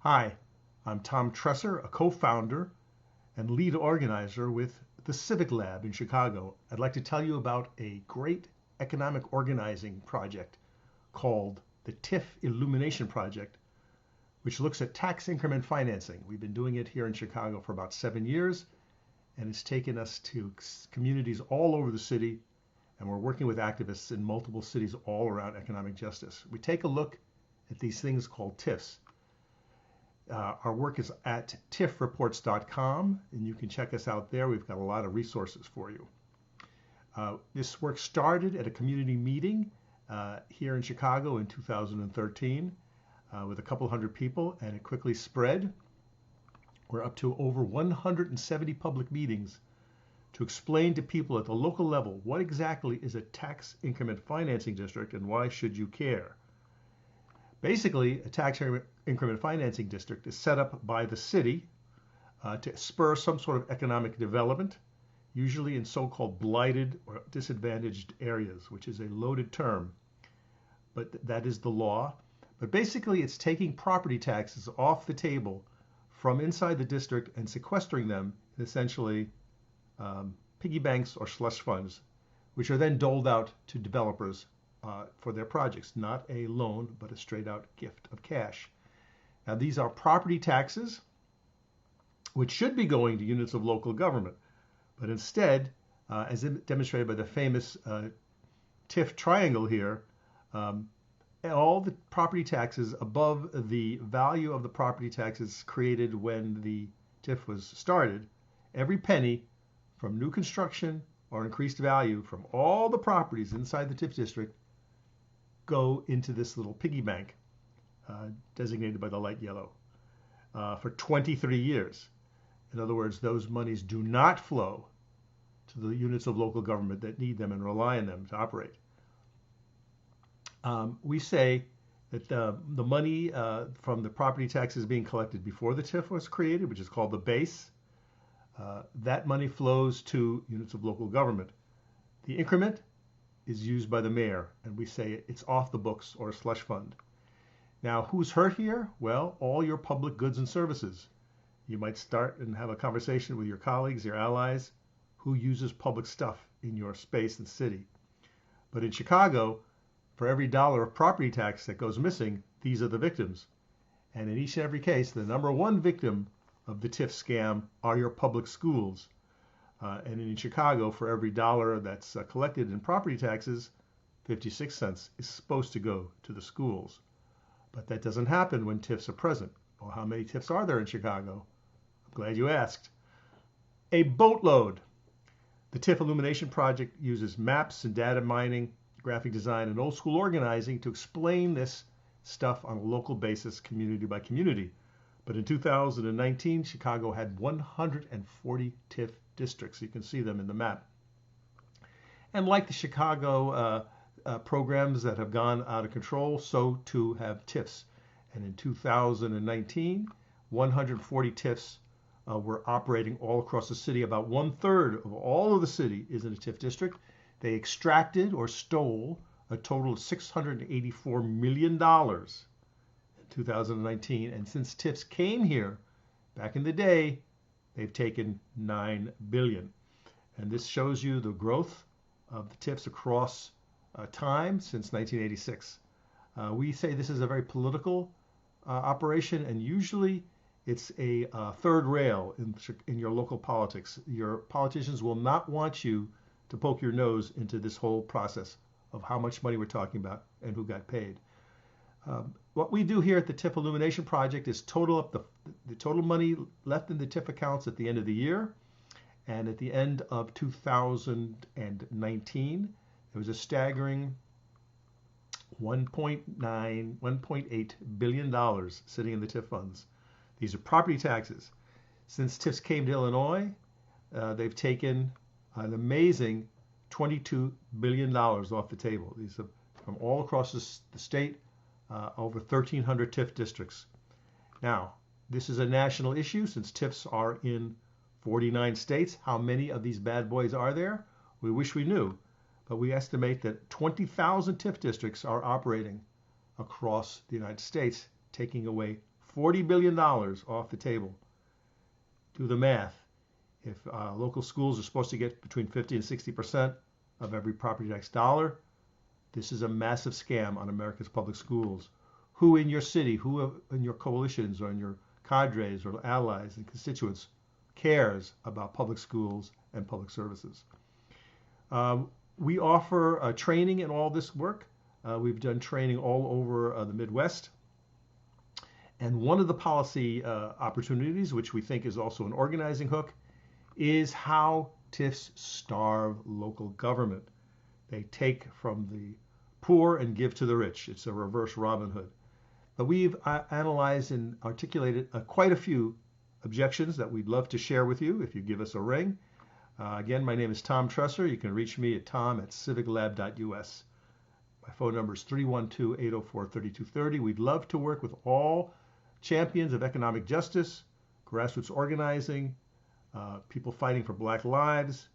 Hi, I'm Tom Tresser, a co-founder and lead organizer with the Civic Lab in Chicago. I'd like to tell you about a great economic organizing project called the TIF Illumination Project, which looks at tax increment financing. We've been doing it here in Chicago for about 7 years, and it's taken us to communities all over the city, and we're working with activists in multiple cities all around economic justice. We take a look at these things called TIFs. Our work is at tifreports.com, and you can check us out there. We've got a lot of resources for you. This work started at a community meeting here in Chicago in 2013 with a couple hundred people, and it quickly spread. We're up to over 170 public meetings to explain to people at the local level what exactly is a tax increment financing district and why should you care. Basically, a tax increment financing district is set up by the city to spur some sort of economic development, usually in so-called blighted or disadvantaged areas, which is a loaded term, but that is the law. But basically, it's taking property taxes off the table from inside the district and sequestering them in essentially piggy banks or slush funds, which are then doled out to developers for their projects, not a loan, but a straight out gift of cash. Now, these are property taxes, which should be going to units of local government, but instead, as demonstrated by the famous TIF triangle here, all the property taxes above the value of the property taxes created when the TIF was started, every penny from new construction or increased value from all the properties inside the TIF district go into this little piggy bank designated by the light yellow for 23 years. In other words, those monies do not flow to the units of local government that need them and rely on them to operate. We say that the money from the property taxes being collected before the TIF was created, which is called the base, that money flows to units of local government. The increment is used by the mayor, and we say it's off the books or a slush fund. Now, who's hurt here? Well, all your public goods and services. You might start and have a conversation with your colleagues, your allies, who uses public stuff in your space and city. But in Chicago, for every dollar of property tax that goes missing, these are the victims. And in each and every case, the number one victim of the TIF scam are your public schools. And in Chicago, for every dollar that's collected in property taxes, 56 cents is supposed to go to the schools. But that doesn't happen when TIFs are present. Well, how many TIFs are there in Chicago? I'm glad you asked. A boatload. The TIF Illumination Project uses maps and data mining, graphic design, and old school organizing to explain this stuff on a local basis, community by community. But in 2019, Chicago had 140 TIF districts. You can see them in the map. And like the Chicago programs that have gone out of control, so too have TIFs. And in 2019, 140 TIFs were operating all across the city. About 1/3 of all of the city is in a TIF district. They extracted or stole a total of $684 million in 2019. And since TIFs came here back in the day, they've taken $9 billion. And this shows you the growth of the TIFs across time since 1986. We say this is a very political operation, and usually it's a third rail in your local politics. Your politicians will not want you to poke your nose into this whole process of how much money we're talking about and who got paid. What we do here at the TIF Illumination Project is total up the total money left in the TIF accounts at the end of the year. And at the end of 2019, there was a staggering $1.8 billion sitting in the TIF funds. These are property taxes. Since TIFs came to Illinois, they've taken an amazing $22 billion off the table. These are from all across the state, over 1,300 TIF districts. Now, this is a national issue since TIFs are in 49 states. How many of these bad boys are there? We wish we knew, but we estimate that 20,000 TIF districts are operating across the United States, taking away $40 billion off the table. Do the math. If local schools are supposed to get between 50 and 60% of every property tax dollar, this is a massive scam on America's public schools. Who in your city, who in your coalitions or in your cadres or allies and constituents cares about public schools and public services? We offer training in all this work. We've done training all over the Midwest. And one of the policy opportunities, which we think is also an organizing hook, is how TIFs starve local government. They take from the poor and give to the rich. It's a reverse Robin Hood. But we've analyzed and articulated quite a few objections that we'd love to share with you if you give us a ring. Again, my name is Tom Tresser. You can reach me at tom@civiclab.us. My phone number is 312-804-3230. We'd love to work with all champions of economic justice, grassroots organizing, people fighting for Black lives,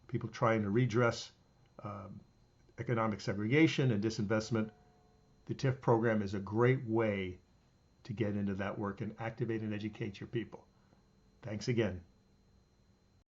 people trying to redress economic segregation and disinvestment. The TIF program is a great way to get into that work and activate and educate your people. Thanks again.